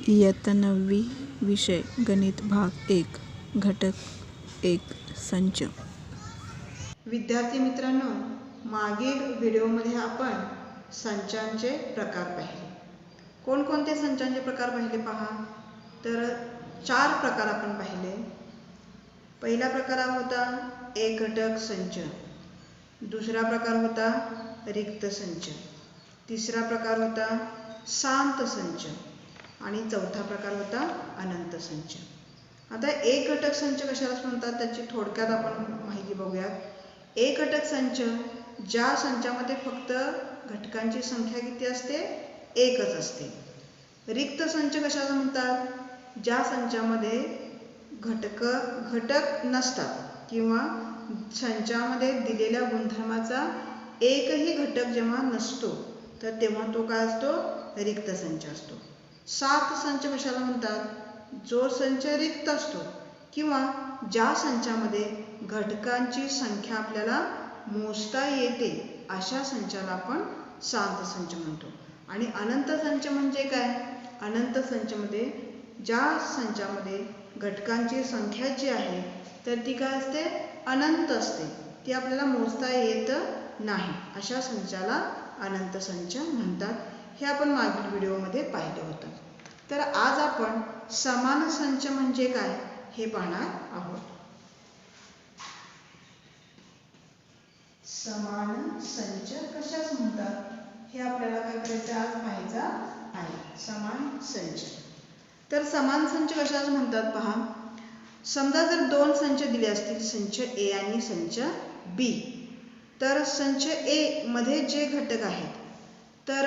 इयत्ता 9वी विषय गणित भाग 1 घटक 1 संच। विद्यार्थी मित्रांनो, मागील व्हिडिओमध्ये आपण संचांचे प्रकार पाहिले. कोणकोणते संचांचे प्रकार पाहिले पहा. तर 4 प्रकार आपण पाहिले. पहिला प्रकार होता एक घटक संच, दुसरा प्रकार होता रिक्त संच, तिसरा प्रकार होता शांत संच आणि चौथा प्रकार होता अनंत संच. आता एक घटक संच कशाला म्हणतात त्याची थोडक्यात आपण माहिती बघूयात. एक घटक संच ज्या संचामध्ये फक्त घटकांची संख्या किती असते, एकच असते. रिक्त संच कशाला म्हणतात, ज्या संचामध्ये घटक नसतात किंवा संचामध्ये दिलेल्या गुणधर्माचा एकही घटक जेव्हा नसतो तर तेव्हा तो काय असतो, रिक्त संच असतो. सात संच कशाला म्हणतात, जो संच रिक्त असतो किंवा ज्या संचामध्ये घटकांची संख्या आपल्याला मोजता येते अशा संचाला आपण शांत संच म्हणतो. आणि अनंत संच म्हणजे काय, अनंत संचमध्ये ज्या संचामध्ये घटकांची संख्या जी आहे तर ती काय असते, अनंत असते, ती आपल्याला मोजता येत नाही, अशा संचाला अनंत संच म्हणतात. हे आपण मागील व्हिडिओमध्ये पाहिले होतं. तर आज आपण समान संच म्हणजे काय हे पाहणार आहोत. समान संच कशास म्हणतात हे आपल्याला काय करायचं आज पाहायचं आहे. समान संच. तर समान संच कशास म्हणतात पहा. समजा जर दोन संच दिले असतील, संच ए आणि संच बी, तर संच ए मध्ये जे घटक आहेत तर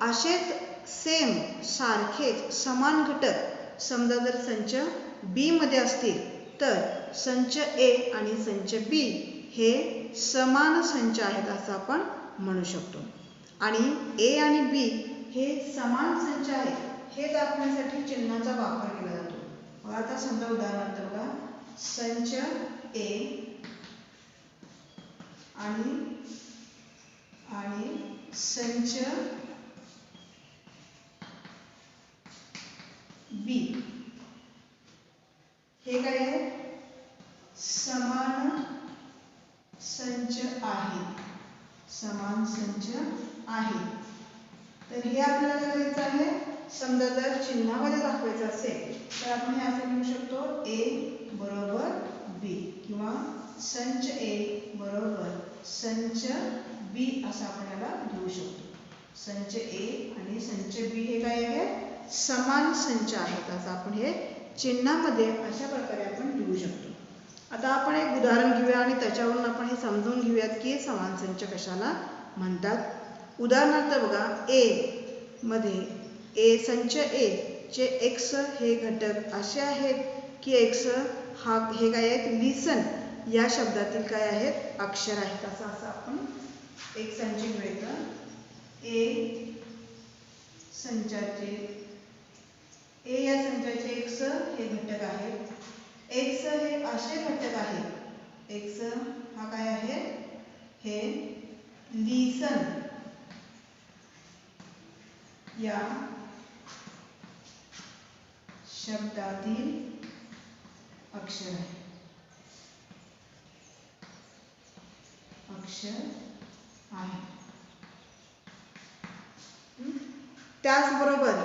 असेच सेम सारखेच समान घटक समजा जर संच बी मध्ये असतील तर संच ए आणि संच बी हे समान संच आहेत असं आपण म्हणू शकतो. आणि ए आणि बी हे समान संच आहेत हे दाखवण्यासाठी चिन्हाचा वापर केला जातो. आता समजा उदाहरणार्थ बघा, संच ए आणि संच बी हे काय आहे, समान संच आहे, समान संच आहे. तर हे आपल्याला करायचं आहे. समजा जर चिन्हामध्ये दाखवायचं असेल तर आपण हे असं लिहू शकतो, ए बरोबर बी किंवा संच ए बरोबर संच बी असं आपण याला लिहू शकतो. संच ए आणि संच बी हे काय आहे, समान संच आहेत असं आपण हे चिन्हामध्ये अशा प्रकारे आपण लिहू शकतो. आता आपण एक उदाहरण घेऊया आणि त्याच्यावरून आपण हे समजून घेऊयात की समान संच कशाला म्हणतात. उदाहरणार्थ बघा, ए मध्ये संच ए चे एक्स हे घटक असे आहेत की एक्स हा हे काय आहेत, लिसन या शब्दातील काय आहेत, अक्षर आहेत. असं आपण एक संच घेऊया. ए या संचाचे एक्स हे घटक आहेत. एक्स हे असे घटक आहेत, एक्स हा काय आहे, हे लिसन या शब्दातील अक्षर आहे, त्याचबरोबर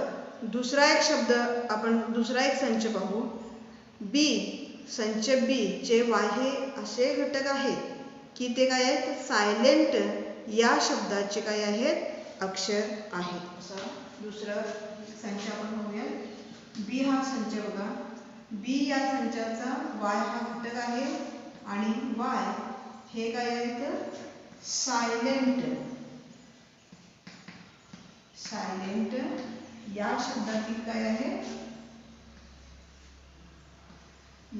दुसरा एक शब्द आपण दुसरा एक संच पाहू. बी संच बी चे हे असे घटक आहेत की ते काय आहेत, सायलेंट या शब्दाचे काय आहेत, अक्षर आहेत. असा दुसरा संच आपण पाहूया. बी हा संच बघा, बी या संचाचा वाय हा घटक आहे आणि वाय हे काय आहेत, सायलेंट या शब्दातील काय आहे,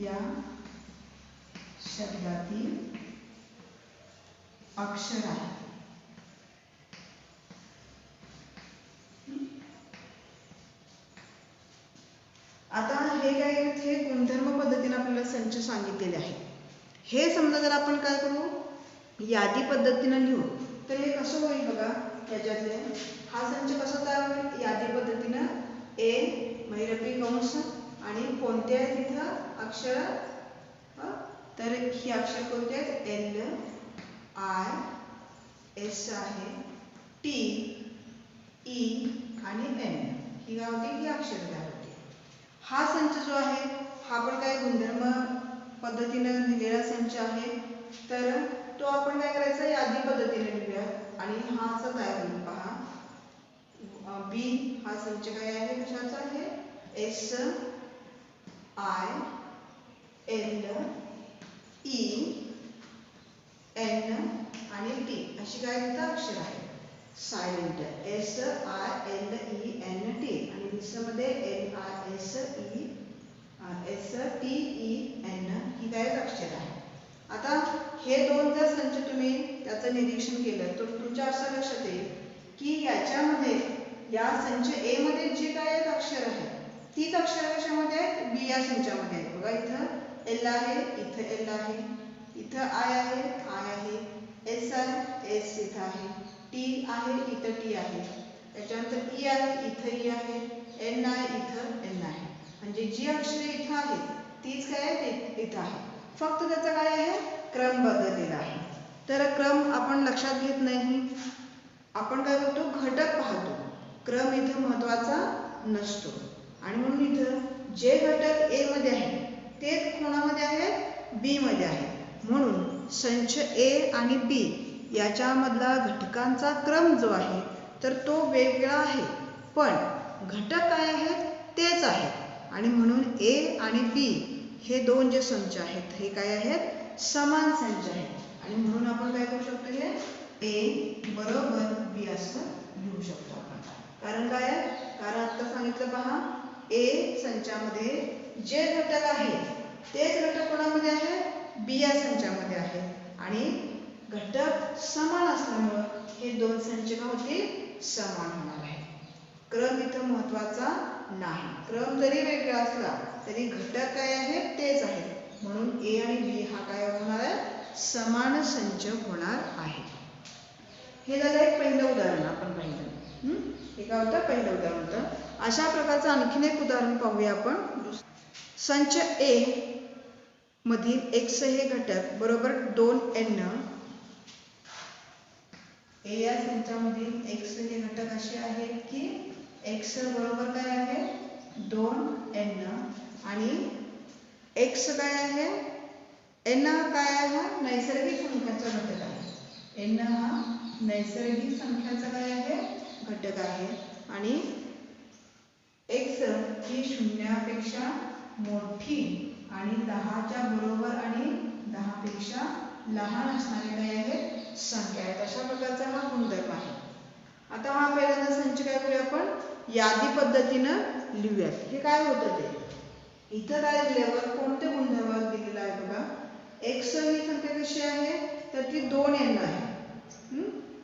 या शब्दातील अक्षर आहे. आता हे काय, हे गुणधर्म पद्धतीने आपल्याला संच सांगितलेले आहे. हे समजा जर आपण काय करू, यादी पद्धतीने लिहू तर हे कसं होईल बघा. त्याच्यातले हा संच कसा तयार होईल, यादी पद्धतीनं ए म्हणजे अक्षर तर ही अक्षर कोणती आहेत LIS आहे T E आणि N ही काय होती ही अक्षर तयार होती. हा संच जो आहे हा पण काय गुणधर्म पद्धतीने दिलेला संच आहे. तर तो आपण काय करायचा यादी पद्धतीने लिहूया आणि हा असा तयार होईल पहा. B हा संच काय आहे कशाचा आहे SIL E N आणि T अशी काय तिथं अक्षर आहे. सायलेंट SILENT आणि दुसऱ्यामध्ये STEN ही काय अक्षर आहे. आता हे दोन जर संच तुम्ही त्याचं निरीक्षण केलं तर तुमच्या असं लक्षात येईल की याच्यामध्ये या संच A मध्ये जे काय अक्षर आहे तीच अक्षर कशामध्ये आहेत B या संचामध्ये आहेत. बघा इथं L आहे इथं L आहे इथं I आहे I आहे S आहे S इथं आहे T आहे इथं T आहे त्याच्यानंतर E आहे इथं E आहे N आहे इथं N आहे. म्हणजे जी अक्षरे इथं आहेत तीच काय आहे इथं आहे. फक्त त्याचा काय आहे क्रम बदललेला आहे. तर क्रम आपण लक्षात घेत नाही. आपण काय करतो घटक पाहतो. क्रम इथं महत्वाचा नसतो आणि म्हणून इथं जे घटक A मध्ये आहेत तेच कोणामध्ये आहेत B मध्ये आहेत. म्हणून संच A आणि B याच्यामधला घटकांचा क्रम जो आहे तर तो वेगळा आहे पण घटक काय आहेत तेच आहेत आणि म्हणून A आणि B हे दोन जे संच आहेत हे काय आहेत समान संच आहेत आणि म्हणून आपण काय करू शकतो हे A बरोबर B असं लिहू शकतो आपण. कारण काय आहे कारण आता सांगितलं पहा A संचामध्ये जे घटक आहेत तेच घटक कोणामध्ये आहेत B या संचामध्ये आहेत आणि घटक समान असल्यामुळं हे दोन संच काय होतील समान होणार आहे. क्रम इथं महत्वाचा नाही. क्रम जरी वेगळा असला तरी घटक काय आहेत तेच आहेत म्हणून A आणि B हा काय होणार आहे समान संच होणार आहे. हे झालं एक पहिलं उदाहरण आपण पाहिलं. हे काय होतं पहिलं उदाहरण होतं. अशा प्रकारचं आणखीन एक उदाहरण पाहूया आपण. संच A मधील x हे घटक बरोबर 2n A या संचामधील x हे घटक असे आहेत की x बरोबर काय आहे 2n आणि x काय आहे n काय आहे हा नैसर्गिक संख्याचा घटक आहे. n हा नैसर्गिक संख्याचा काय आहे घटक आहे आणि x ही शून्यापेक्षा मोठी आणि 10च्या बरोबर आणि 10 पेक्षा लहान असणारे काय आहेत संख्या आहेत. अशा प्रकारचा हा गुणधर्म आहे. आता हा पहिल्यांदा संच काय करूया आपण यादी पद्धतीनं लिहूयात. हे काय होतं ते इथं काय दिल्यावर कोणते गुणधर्म दिलेला आहे बघा. x ही संख्या कशी आहे तर ती 2n आहे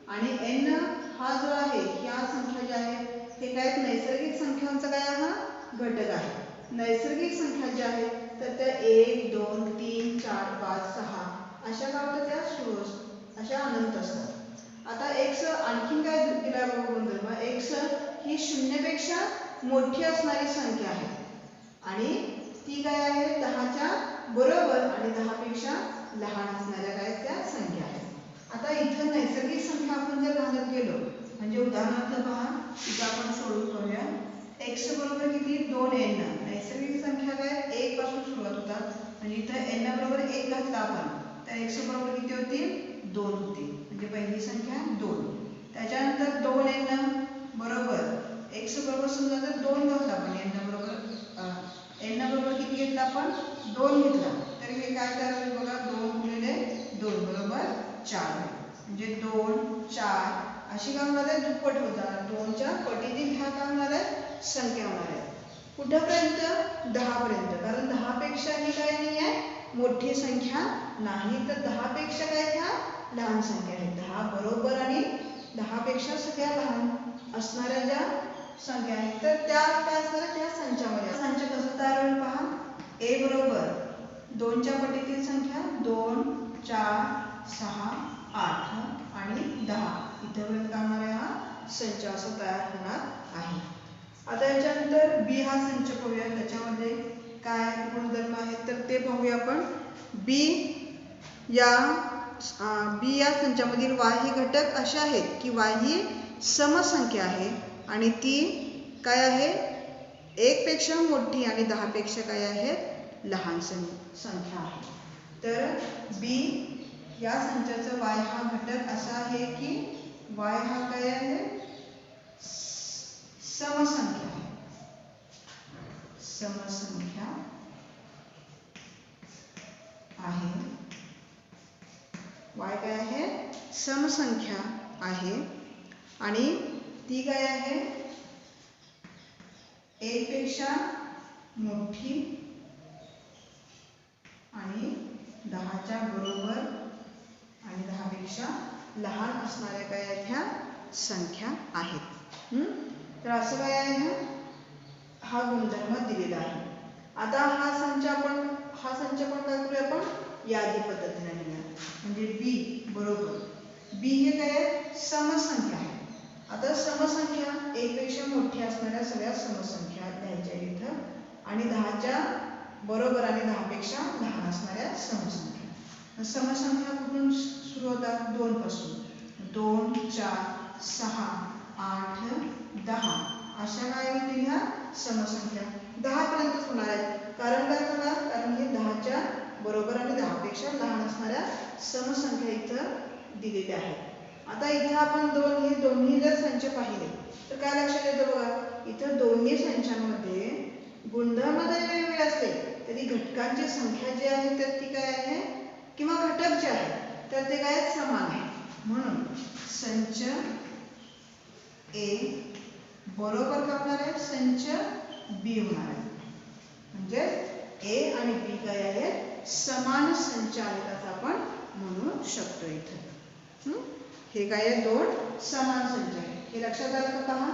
आणि n हा जो आहे ह्या संख्या ज्या आहेत हे काय नैसर्गिक संख्यांचा काय हा घटक आहे. नैसर्गिक संख्या ज्या आहेत तर त्या 1 2 3 4 5 6 अशा काय होतात त्या सुरू अशा अनंत असतात. आता x आणखीन काय दिला बघा गुणधर्म x ही शून्यपेक्षा मोठी असणारी संख्या आहे आणि ती काय आहे 10च्या बरोबर आणि 10 पेक्षा लहान असणाऱ्या काय त्या संख्या आहेत. आता इथं नैसर्गिक संख्या आपण जर घालत गेलो म्हणजे उदाहरणार्थ पहा इथं आपण सोडून पाहूया. x बरोबर किती 2n नैसर्गिक संख्या काय 1 पासून सुरुवात होतात म्हणजे इथं n बरोबर 1 घातला आपण तर x बरोबर किती होतील 2 होतील म्हणजे पहिली संख्या 2. त्याच्यानंतर 2n बरोबर x बरोबर समजा जर 2 घातला आपण n बरोबर किती घेतला आपण 2 घेतला तर हे काय तयार होईल बघा 2 गुणिले 2 बरोबर 4 म्हणजे 2 4 अशी काय होणार आहे दुप्पट होणार 2च्या पटीतील ह्या काय होणार आहे संख्या होणार आहे. कुठपर्यंत 10 पर्यंत कारण 10 पेक्षा ही काय नाही आहे मोठी संख्या नाही तर 10 पेक्षा काय ह्या लहान संख्या आहेत. 10 बरोबर आणि 10 पेक्षा सगळ्या लहान असणाऱ्या ज्या संख्या आहेत तर त्या काय असणार त्या संचामध्ये. संच कसं तयार होईल पहा a बरोबर 2च्या पटीतील संख्या 2 4 6 8 आणि 10 इथपर्यंत काय होणार आहे हा संच असा तयार होणार आहे. आता याच्यानंतर b हा संच पाहूया. त्याच्यामध्ये काय गुणधर्म आहेत तर ते पाहूया आपण. बी या संचामधील वाय हे घटक असे आहेत की वाय ही समसंख्या आहे आणि ती काय आहे 1 पेक्षा मोठी आणि 10 पेक्षा काय आहे लहान संख्या आहे. तर बी या संचाचा वाय हा घटक असा आहे की वाय हा काय आहे समसंख्या आहे. समसंख्या आहे. वाय काय आहे समसंख्या आहे आणि ती काय आहे 1 पेक्षा मोठी आणि 10च्या बरोबर आणि 10 पेक्षा लहान असणाऱ्या काय आहेत ह्या संख्या आहेत. तर असं काय आहे हा गुणधर्म दिलेला आहे. आता हा संच पण काय करूया आपण यादी पद्धतीने लिहूया. म्हणजे बी बरोबर बी हे काय आहे समसंख्या आहे. आता समसंख्या 1 पेक्षा मोठी असणाऱ्या सगळ्या समसंख्या लिहायच्या इथं आणि 10च्या बरोबर आणि 10 पेक्षा लहान असणाऱ्या समसंख्या. समसंख्या कुठून सुरू होतात 2 पासून. 2 4 6 8 10 अशा काय होतील ह्या समसंख्या 10 पर्यंतच होणार आहेत. कारण काय होणार कारण हे 10च्या बरोबर आणि 10 पेक्षा लहान असणाऱ्या समसंख्या इथं दिलेल्या आहेत. आता इथं आपण हे दोन्ही जर संच पाहिले तर काय लक्षात येतं बघा इथं दोन्ही संचांमध्ये गुणधर्म जरी वेगवेगळे असले तरी घटकांची संख्या जी आहे तर ती काय आहे किंवा घटक जे आहे तर ते काय समान आहे. म्हणून संच ए बरोबर काय होणार आहे संच बी होणार आहे. म्हणजे ए आणि बी काय आहेत समान संच आहेत असं आपण म्हणू शकतो. इथं हे काय आहे 2 समान संच आहेत. हे लक्षात आलं का पहा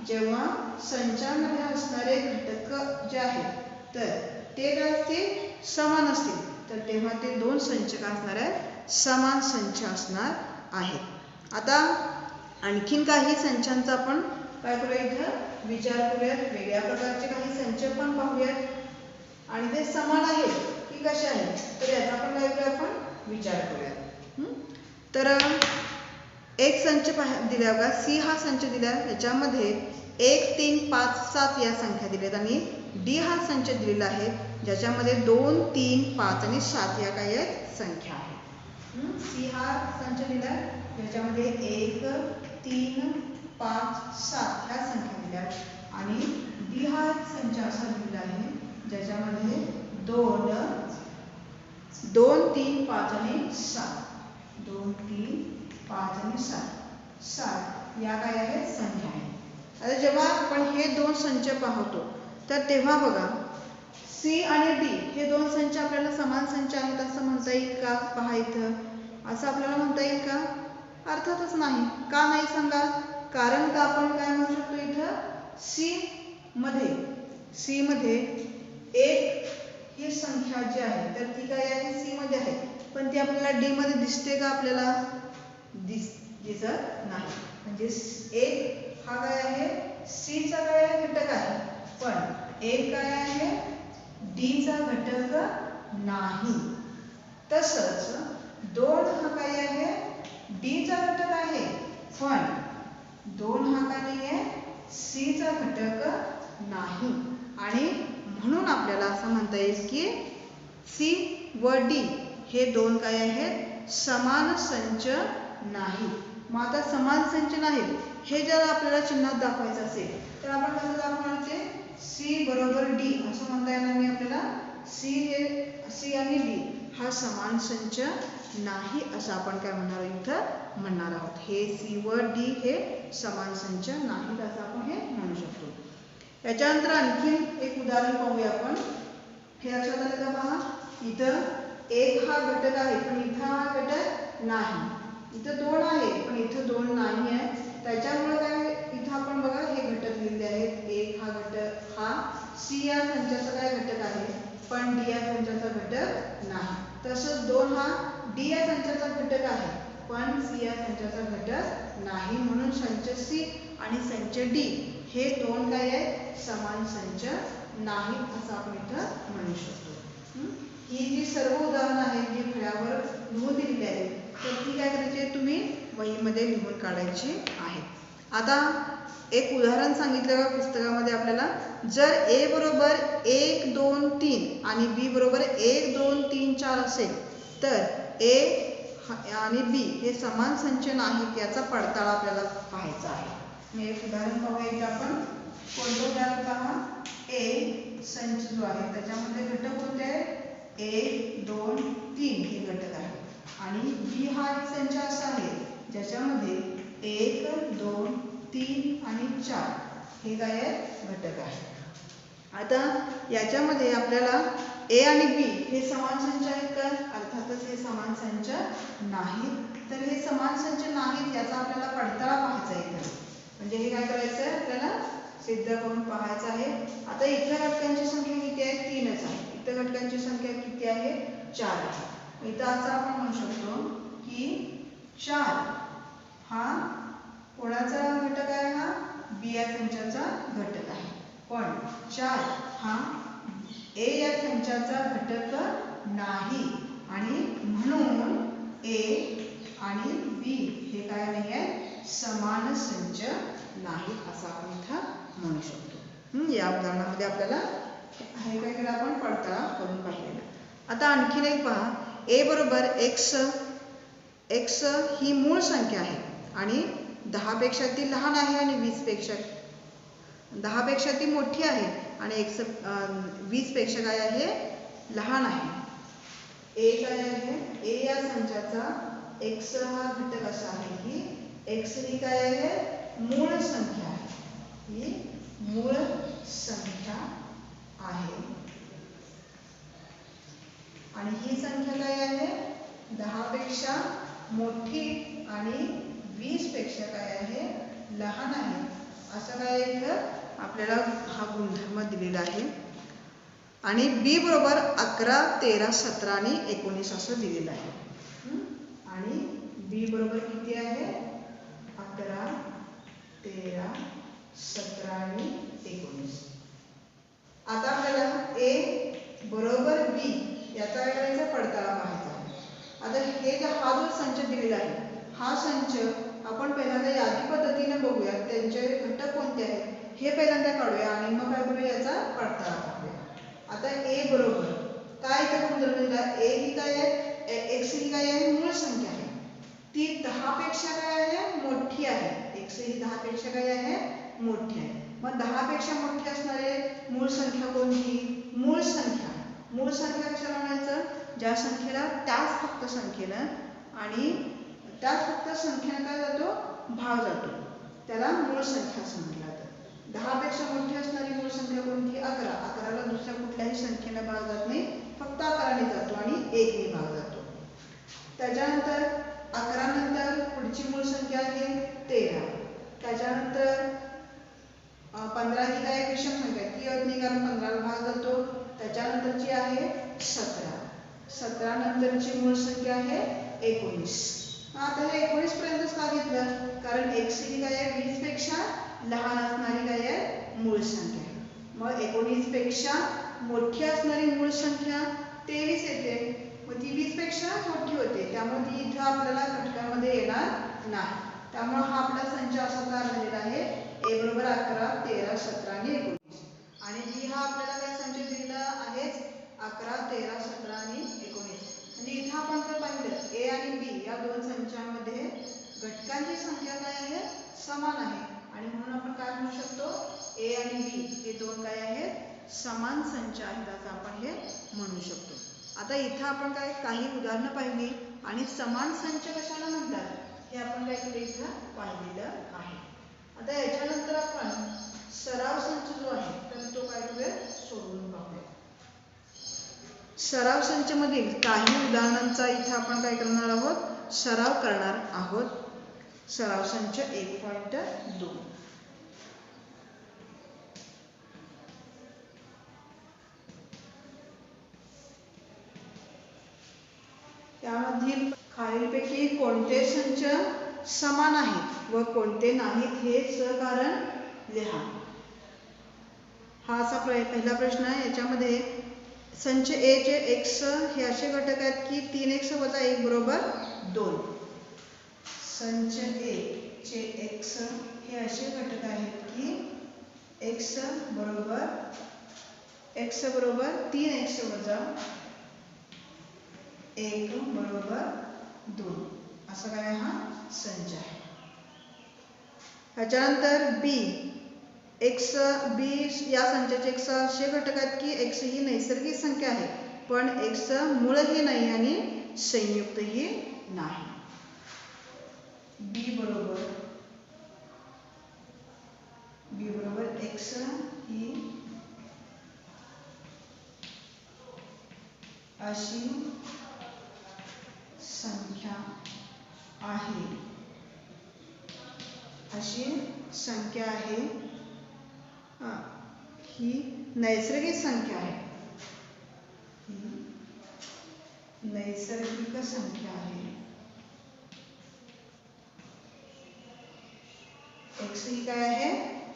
जेव्हा संचामध्ये असणारे घटक जे आहेत तर ते काय असतील समान असतील तर तेव्हा ते 2 संच काय असणार आहेत समान संच असणार आहेत. आता आणखीन काही संचांचा आपण काय करूया इथं विचार करूयात. वेगळ्या प्रकारचे काही संच पण पाहूयात आणि ते समान आहेत की कसे आहेत तर याचा पण काय करूया आपण विचार करूयात. तर एक संच दिला बघा सी हा संच दिला याच्यामध्ये 1 3 5 7 या संख्या दिल्यात आणि डी हा संच दिलेला आहे ज्याच्यामध्ये 2 3 5 आणि 7 या काही आहेत संख्या आहेत. सी हा संच दिला ज्याच्यामध्ये 1 3 5 7 ह्या संख्या दिल्या आणि डी हा संच असा दिलेला आहे ज्याच्यामध्ये 2 3 5 आणि 7 2 3 5 आणि 7 या काय आहेत संख्या आहेत. आता जेव्हा आपण हे 2 संच पाहतो तर तेव्हा बघा सी आणि डी हे 2 संच आपल्याला समान संच आहेत असं म्हणता येईल का पहा इथं असं आपल्याला म्हणता येईल का अर्थातच नाही. का नाही सांगा कारण का आपण काय म्हणू शकतो इथं सी मध्ये 1 ही संख्या जी आहे तर ती काय आहे सी मध्ये आहे पण ती आपल्याला डी मध्ये दिसते का आपल्याला दिसत नाही. म्हणजे 1 हा काय आहे सी चा काय घटक आहे पण 1 काय आहे डी चा घटक नाही. तसंच 2 हा काय आहे डी चा घटक आहे पण 2 हा काय नाही आहे सी चा घटक नाही आणि म्हणून आपल्याला असं म्हणता येईल की सी व डी हे 2 काय आहेत समान संच नाही. मग आता समान संच नाहीत हे जर आपल्याला चिन्हात दाखवायचं असेल तर आपण कसं दाखवणार ते सी बरोबर डी असं म्हणता येणार नाही आपल्याला. सी आणि डी हा समान संच नाही असं आपण काय म्हणणार इथं म्हणणार आहोत. हे सी व डी हे समान संच नाहीत असं आपण हे म्हणू शकतो. याच्यानंतर आणखीन एक उदाहरण पाहूया आपण. हे लक्षात आलं का पहा इथं 1 हा घटक आहे पण इथं हा घटक नाही. इथं 2 आहे पण इथं 2 नाही आहे त्याच्यामुळे काय इथं आपण बघा हे घटक लिहिले आहेत. 1 हा घटक हा सी या संचाचा काय घटक आहे पण डी या संचाचा घटक नाही. तसंच 2 हा डी या संचाचा घटक आहे पण सी या संचाचा घटक नाही. म्हणून संच सी आणि संच डी हे दोन काय आहेत समान संच नाहीत असं आपण इथं म्हणू शकतो. ही जी सर्व उदाहरणं आहेत जी फळ्यावर लिहून दिलेली आहेत तर ती काय करायची आहे तुम्ही वहीमध्ये लिहून काढायची आहेत. आता एक उदाहरण सांगितलं का पुस्तकामध्ये आपल्याला जर ए बरोबर 1 2 3 आणि बी बरोबर 1 2 3 4 असेल तर ए आणि बी हे समान संच नाहीत याचा पडताळा आपल्याला पाहायचा आहे. मी एक उदाहरण पाहूया इथं आपण. कोणतं उदाहरण पहा. ए संच जो आहे त्याच्यामध्ये घटक कोणते आहेत 1 2 3 हे घटक आहेत आणि बी हा एक संच असा आहे ज्याच्यामध्ये 1 2 3 आणि 4 हे काय आहेत घटक आहेत. आता याच्यामध्ये आपल्याला ए आणि बी हे समान संच आहेत का अर्थातच हे समान संच नाहीत. तर हे समान संच नाहीत याचा आपल्याला पडताळा पाहायचा आहे. म्हणजे हे काय करायचं आहे आपल्याला सिद्ध करून पाहायचं आहे. आता इथल्या घटकांची संख्या किती आहे 3च आहे. इथं घटकांची संख्या किती आहे 4 आहे. इथं असं आपण म्हणू शकतो की 4 हा कोणाचा घटक आहे हा बी या संचाचा घटक आहे. पण 4 हा ए या संचाचा घटक नाही आणि म्हणून ए आणि बी हे काय नाही आहे समान संच नाहीत असं आपण इथं म्हणू शकतो. या उदाहरणामध्ये आपल्याला हे काय केलं आपण पडताळा करून पाहिलेला. आता आणखीन एक पहा. ए बरोबर एक्स ही मूळ संख्या आहे आणि 10 पेक्षा ती लहान आहे आणि 20 पेक्षा ती मोठी आहे आणि 20 पेक्षा काय आहे लहान आहे. ए काय आहे ए या संचाचा एक्स हा घटक असा आहे की एक्स ही काय आहे मूळ संख्या आहे. ही मूळ संख्या आहे आणि ही संख्या काय आहे 10 पेक्षा मोठी आणि 20 पेक्षा काय आहे लहान आहे. असं काय इथं आपल्याला हा गुणधर्म दिलेला आहे. आणि बी बरोबर 11 13 17 आणि 19 असं दिलेलं आहे. आणि बी बरोबर किती आहे 11 13 17 आणि 19. आता आपल्याला ए बरोबर बी याचा काय करायचा पडताळा पाहायचा आहे. आता हा जो संच दिलेला आहे हा संच आपण पहिल्यांदा यादी पद्धतीने बघूया. त्यांचे घटक कोणते आहेत हे पहिल्यांदा काढूया आणि मग काय करूया याचा पडताळा पाहूया. आता ए बरोबर काय इथे गुणधर्म दिला ए ही काय आहे एक्स ही काय आहे मूळ संख्या आहे. ती 10 पेक्षा काय आहे मोठी आहे. एक्स ही 10 पेक्षा काय आहे मोठी आहे. मग 10 पेक्षा मोठी असणारे मूळ संख्या कोणती मूळ संख्या कशाला म्हणायचं ज्या संख्येला त्याच फक्त संख्येनं आणि त्याच फक्त संख्येनं काय जातो भाग जातो त्याला मूळ संख्या असं म्हटलं जातं. 10 पेक्षा मोठी असणारी मूळ संख्या कोणती 11. 11ला दुसऱ्या कुठल्याही संख्येनं भाग जात नाही फक्त 11ने जातो आणि 1ने भाग जातो. त्याच्यानंतर 11 नंतर पुढची मूळ संख्या आहे 13. त्याच्यानंतर 15 ही काय विषम संख्या ती येत नाही कारण 15ला भाग जातो. त्याच्यानंतरची आहे 17 नंतरची मूळ संख्या आहे 19. आता हे 19 पर्यंतच का घेतलं कारण एक्स ही काय आहे 20 पेक्षा लहान असणारी काय आहे मूळ संख्या आहे. मग 19 पेक्षा मोठी असणारी मूळ संख्या 23 येते. मग ती 20 पेक्षा मोठी होते त्यामुळे ती इथं आपल्याला घटकामध्ये येणार नाही. त्यामुळे हा आपला संच असा तयार झालेला आहे ए बरोबर 11 13 17 आणि 19. आणि बी हा आपल्याला काय संच दिलेला आहेच 11 13 17 आणि 19. म्हणजे इथं आपण जर पाहिलं ए आणि बी या दोन संचांमध्ये घटकांची संख्या काय आहे समान आहे आणि म्हणून आपण काय म्हणू शकतो ए आणि बी हे दोन काय आहेत समान संच आहेत असं आपण हे म्हणू शकतो. आता इथं आपण काही उदाहरणं पाहिली आणि समान संच कशाला म्हणतात हे आपण काय केलं इथं पाहिलेलं आहे. आता याच्यानंतर आपण सराव संच जो आहे तर तो काय करूया सोडवून पाहूया. सराव संच मधील काही उदाहरणांचा इथं आपण काय करणार आहोत सराव करणार आहोत. सराव संच 1.2 त्यामधील खालीलपैकी कोणते संच समान आहेत व कोणते नाहीत हे सहकारण लिहा. हा असा पहिला प्रश्न आहे. याच्यामध्ये संच ए चे x हे असे घटक आहेत की 3x वजा 1 बरोबर 2. संच ए चे x हे असे घटक आहेत की x बरोबर 3x वजा 1 बरोबर 2 असा काय हा संच आहे. ह्याच्यानंतर बी या संचाचे x असे घटक आहेत की x ही नैसर्गिक संख्या आहे पण x मूळही नाही आणि संयुक्तही नाही. बी बरोबर x ही अशी संख्या आहे ही नैसर्गिक संख्या आहे. x ही काय आहे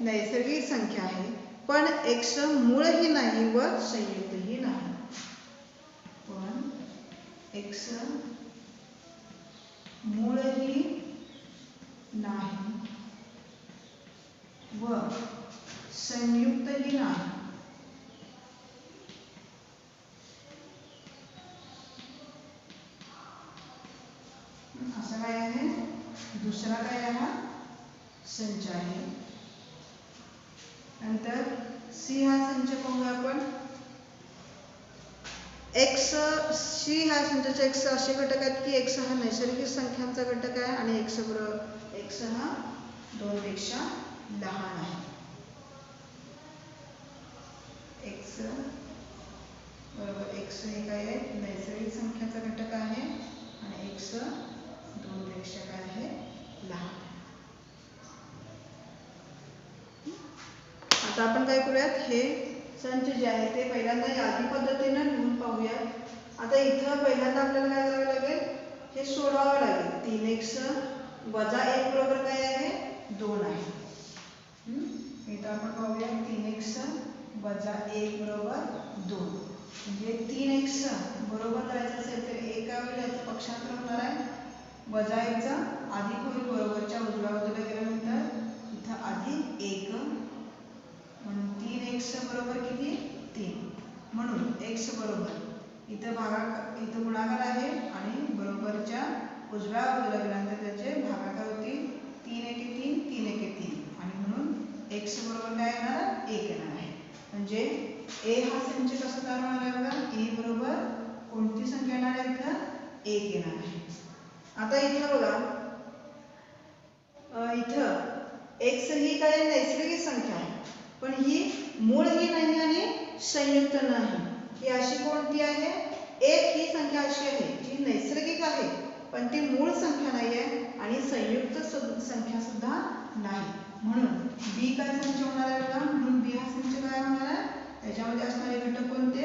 नैसर्गिक संख्या आहे पण x मूळही नाही व संयुक्तही नाही. पण x मूळही नाही व संयुक्तही नाही. असं काय आहे दुसरा काय हा संच आहे. नंतर सी हा संच पाहूया आपण. सी ह्या संचाचे x असे घटक आहेत की x हा नैसर्गिक संख्यांचा घटक आहे आणि x हा 2 पेक्षा लहान आहे. x हे काय आहे नैसर्गिक संख्याचा घटक आहे आणि x 2 पेक्षा काय आहे लहान. आता आपण काय करूयात हे संच जे आहे ते पहिल्यांदा यादी पद्धतीने लिहून पाहूयात. आता इथं पहिल्यांदा आपल्याला काय करावं लागेल हे सोडवावं लागेल. 3x वजा 1 बरोबर काय आहे 2 आहे. इथं आपण पाहूया 3x वजा 1 बरोबर 2 म्हणजे 3x बरोबर करायचं असेल तर 1 काय होईल याचं पक्षांतर होणार आहे. वजा 1 चा अधिक होईल बरोबरच्या उजव्या बाजूला गेल्यानंतर इथं अधिक 1 म्हणून 3x बरोबर किती 3 म्हणून x बरोबर इथं गुणाकार आहे आणि बरोबरच्या उजव्या बाजूला गेल्यानंतर त्याचे भागाकार होतील. 3 एके 3 3 एके 3 आणि म्हणून x बरोबर काय येणार 1 येणार आहे. म्हणजे a हा संच कसा तयार होणार आहे बघा a बरोबर कोणती संख्या येणार आहे इथं 1 येणार आहे. आता इथं बघा इथं x ही काय नैसर्गिक संख्या आहे पण ही मूळही नाही आणि संयुक्त नाही. ही अशी कोणती आहे 1 ही संख्या अशी आहे जी नैसर्गिक आहे पण ती मूळ संख्या नाही आहे आणि संयुक्त संख्या सुद्धा नाही. म्हणून बी काय संच होणार आहे बघा. म्हणून बी हा संच काय होणार आहे त्याच्यामध्ये असणारे घटक कोणते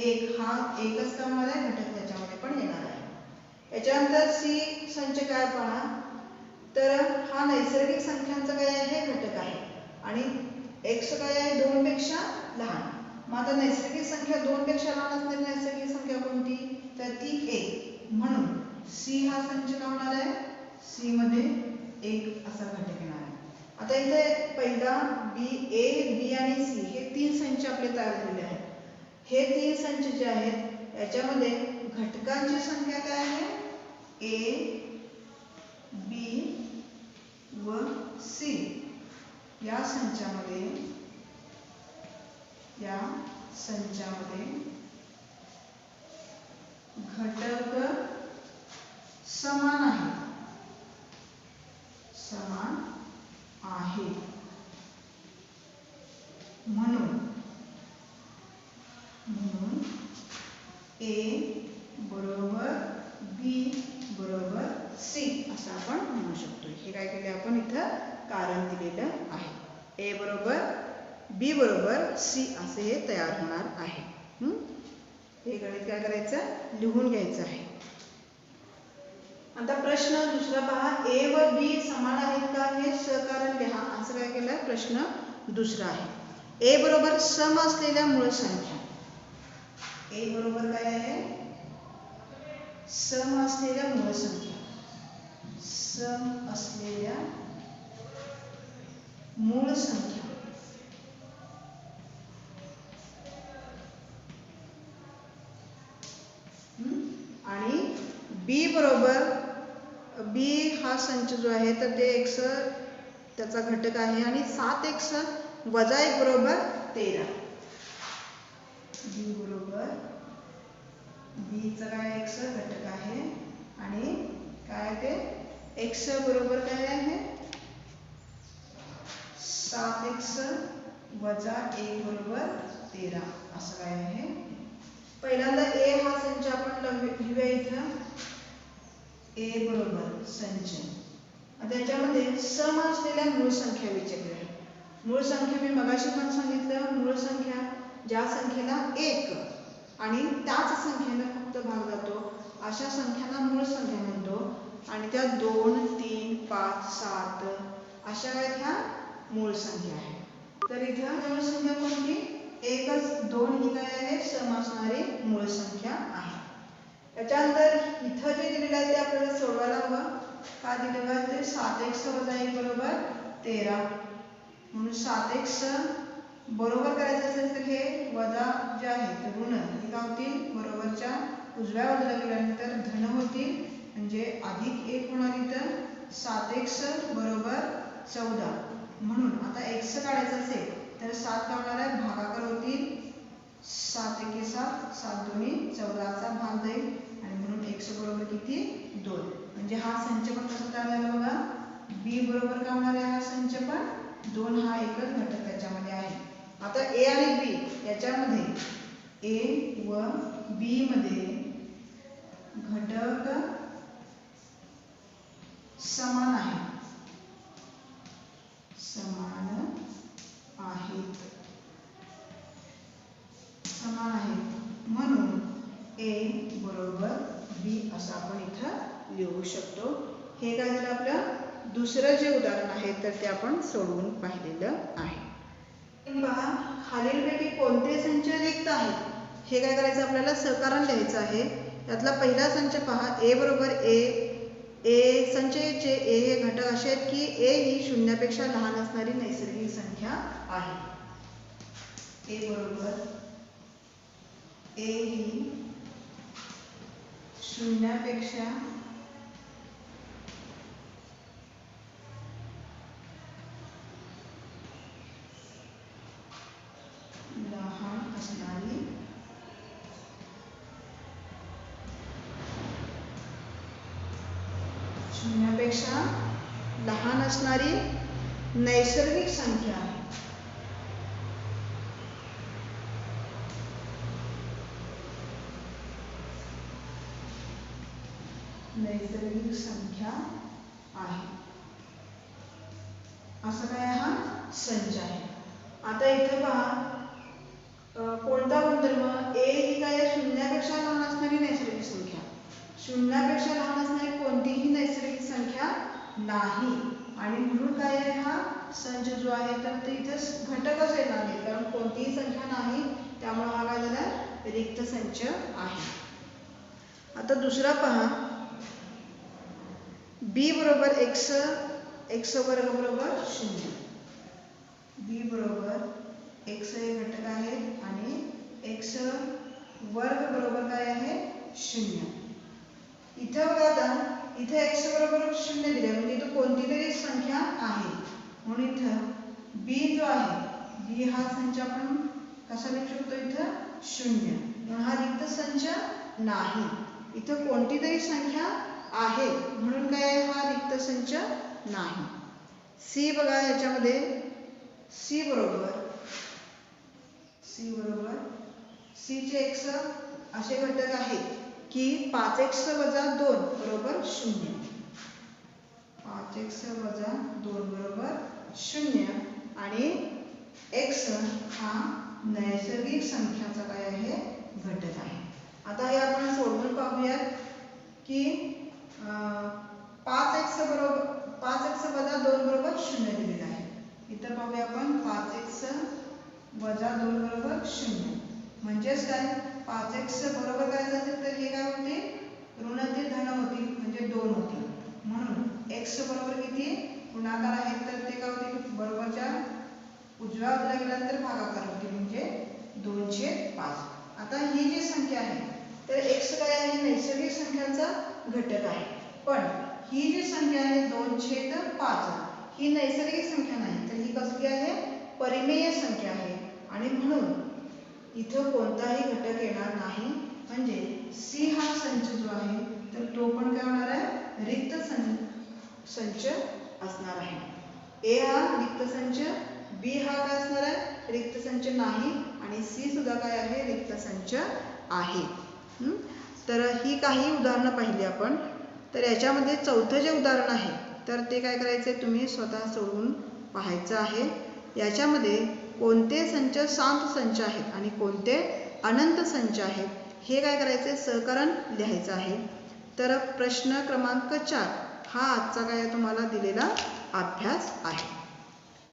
1 हा एकच का होणार आहे घटक त्याच्यामध्ये पण येणार आहे. याच्यानंतर सी संच काय पहा तर हा नैसर्गिक संख्यांचा काय आहे घटक आहे आणि x काय आहे 2 पेक्षा लहान. मग आता नैसर्गिक संख्या 2 पेक्षा लहान असणारी नैसर्गिक संख्या कोणती तर ती 1 म्हणून सी हा संच काय होणार आहे सी मध्ये 1 असा घटक येणार आहे. आता इथे पहिला ए बी आणि सी हे 3 संच आपले तयार झालेले आहेत. हे 3 संच जे आहेत याच्यामध्ये घटकांची संख्या काय आहे ए बी व सी या संचामध्ये घटक समान आहे म्हणून ए बरोबर बी बरोबर सी असं आपण म्हणू शकतो. हे काय केले आपण इथं कारण दिलेलं आहे. ए बरोबर बी बरोबर सी असे हे तयार होणार आहे. हे गणित काय करायचं लिहून घ्यायचं आहे. आता प्रश्न दुसरा पहा ए व बी समान आहेत का हे सहकारण लिहा असं काय केलं प्रश्न दुसरा आहे. ए बरोबर सम असलेल्या मूळ संख्या. ए बरोबर काय आहे? सम असलेल्या मूळ संख्या. सम असलेल्या मूळ संख्या. आणि बी बरोबर, बी हा संच जो आहे तर ते x त्याचा घटक आहे आणि 7x वजा 1 बरोबर 13. बी बरोबर, बी चा काय x घटक आहे आणि काय ते x बरोबर काय आहे? 7x वजा 1 बरोबर 13 असं काय आहे. पहिल्यांदा ए हा संच आपण लिहूया इथं. ए बरोबर संच. त्याच्यामध्ये सम असलेल्या मूळ संख्या विचारली आहे. मूळ संख्या मी मगाशी पण सांगितलं, मूळ संख्या ज्या संख्येला 1 आणि त्याच संख्येनं फक्त भाग जातो अशा संख्यांना मूळ संख्या म्हणतो. आणि त्या 2, 3, 5, 7 अशा आहेत ह्या मूळ संख्या आहेत. तर इथं मूळ संख्या कोणती? 1च 2 ही काय आहे? सम असणारी मूळ संख्या आहे. त्याच्यानंतर इथं जे दिलेलं आहे ते आपल्याला सोडवायला हवं. काय दिलेलं आहे ते? 7x वजा 1 बरोबर 13. म्हणून 7x बरोबर करायचं असेल तर हे वजा जे आहे ते ऋण हे काय होतील? बरोबरच्या उजव्या बाजूला गेल्यानंतर धन होतील म्हणजे अधिक 1 होणार इथं. 7x बरोबर 14. म्हणून आता x काढायचं असेल तर 7 काय होणार आहे? भागाकार होतील. 7 एके 7, 7 दोन्ही 14 चा भाग जाईल आणि म्हणून x बरोबर किती? 2. म्हणजे हा संच पण कसा तयार झाला बघा. b बरोबर काय होणार आहे? हा संच पण 2 हा एकच घटक त्याच्यामध्ये आहे. आता a आणि b याच्यामध्ये a व b मध्ये घटक समान आहे. समान आहेत. समान आहेत म्हणून a बरोबर b असं आपण इथं लिहू शकतो. हे काय झालं आपलं दुसरं जे उदाहरण आहे तर ते आपण सोडवून पाहिलेलं आहे. पहा, खालीलपैकी कोणते संच रिक्त आहेत? हे काय करायचं आपल्याला? सहकारण लिहायचं आहे. यातला पहिला संच पहा, a बरोबर ए संचयचे ए हे घटक असे आहेत की ए ही शून्यापेक्षा लहान असणारी नैसर्गिक संख्या आहे. ए बरोबर ए ही शून्यापेक्षा लहान असणारी शून्यापेक्षा लहान असणारी नैसर्गिक संख्या आहे. नैसर्गिक संख्या आहे असं काय हा संच आहे. आता इथे पहा कोणता गुणधर्म? ए ही काय शून्यापेक्षा लहान असणारी नैसर्गिक संख्या. शून्यापेक्षा लहान असणारी कोणतीही नैसर्गिक संख्या नाही आणि म्हणून काय आहे हा संच जो आहे तर ते इथे घटकच येणार नाही कारण कोणतीही संख्या नाही त्यामुळे हा काय झाला? रिक्त संच आहे. आता दुसरा पहा, b बरोबर x वर्ग बरोबर 0. b बरोबर x हे घटक आहे आणि x वर्ग बरोबर काय आहे? 0. इथं बघा आता इथे x बरोबर 0 दिले म्हणजे इथं कोणती तरी संख्या आहे म्हणून इथं b जो आहे b हा संच आपण कसा लिहू शकतो? इथं 0. म्हणून हा रिक्त संच नाही. इथं कोणती तरी संख्या आहे म्हणून काय हा रिक्त संच नाही. सी बघा याच्यामध्ये सी बरोबर सी चे x असे घटक आहेत की 5x वजा 2 बरोबर 0. 5x वजा 2 बरोबर 0 आणि x हा नैसर्गिक संख्याचा काय आहे? घटक आहे. आता हे आपण सोडवून पाहूयात की 5x वजा 2 बरोबर 0 दिलेला आहे. इथं पाहूया आपण 5x वजा 2 बरोबर 0. म्हणजेच काय 5x बरोबर करायचं असेल तर हे काय होते ऋण ते धन होतील म्हणजे 2 होतील. म्हणून x बरोबर किती गुणाकार आहेत तर ते काय होतील बरोबरच्या उजव्या बाजूला गेल्यानंतर भागाकार होतील म्हणजे 2/5. आता ही जी संख्या आहे तर x काय आहे नैसर्गिक संख्यांचा घटक आहे. पण ही जी संख्या आहे 2/5 ही नैसर्गिक संख्या नाही तर ही कसली आहे परिमेय संख्या आहे आणि म्हणून इथं कोणताही घटक येणार नाही. म्हणजे C हा संच जो आहे तर तो पण काय होणार आहे रिक्त संच असणार आहे. A हा रिक्त संच, B हा काय असणार आहे रिक्त संच नाही आणि C सुद्धा काय आहे रिक्त संच आहे. तर ही काही उदाहरणं पाहिली आपण. तर याच्यामध्ये चौथं जे उदाहरण आहे तर ते काय करायचे तुम्ही स्वतः सोडवून पाहायचं आहे. याच्यामध्ये कोणते संच शांत संच आहेत आणि कोणते अनंत संच आहेत हे काय करायचे सहकरण लिहायचं आहे. तर प्रश्न क्रमांक 4 हा आजचा काय तुम्हाला दिलेला अभ्यास आहे.